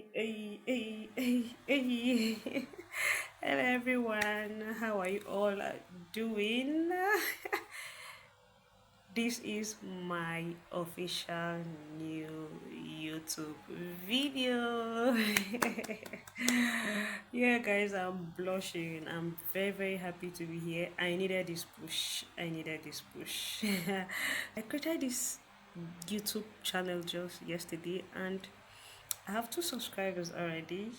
Hey. Hello everyone, how are you all doing? This is my official new YouTube video. Yeah, guys, I'm blushing. I'm very happy to be here. I needed this push. I created this YouTube channel just yesterday and I have 2 subscribers already.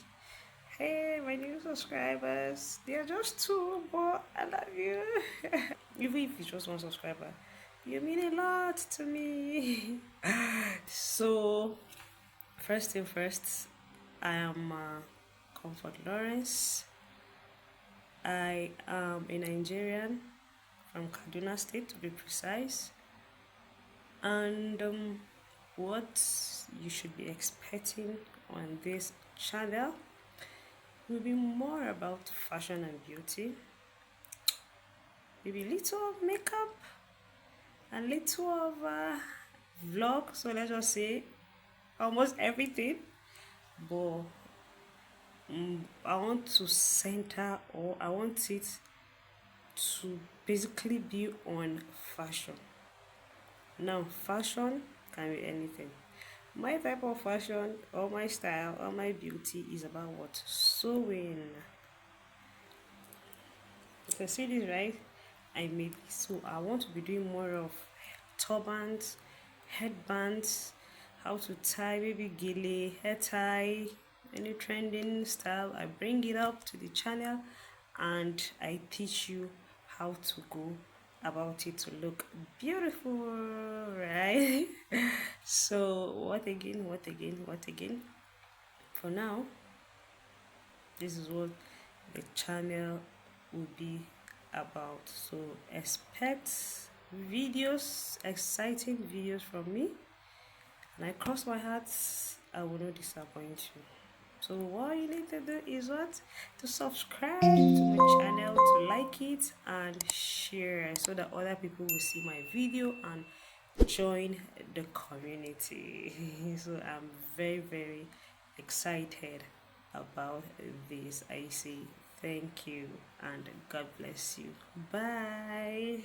Hey, my new subscribers. They are just 2, but I love you. Even if it's just 1 subscriber, you mean a lot to me. So, first thing first, I am Comfort Lawrence. I am a Nigerian from Kaduna State, to be precise. And what you should be expecting on this channel will be more about fashion and beauty, maybe little of makeup and little of vlog. So let's just say almost everything, but I want to center, or I want it to basically be on fashion. Now fashion can be anything. My type of fashion or my style or my beauty is about what? Sewing. You can see this, right? I made this. So I want to be doing more of turbans, headbands, how to tie, maybe gele, hair tie, any trending style. I bring it up to the channel and I teach you how to go about it to look beautiful, right? So what again? For now, this is what the channel will be about. So expect videos, exciting videos from me, and I cross my heart I will not disappoint you. So what you need to do is what? To subscribe to my channel, to like it and share, so that other people will see my video and join the community. So I'm very excited about this. I say thank you and God bless you. Bye.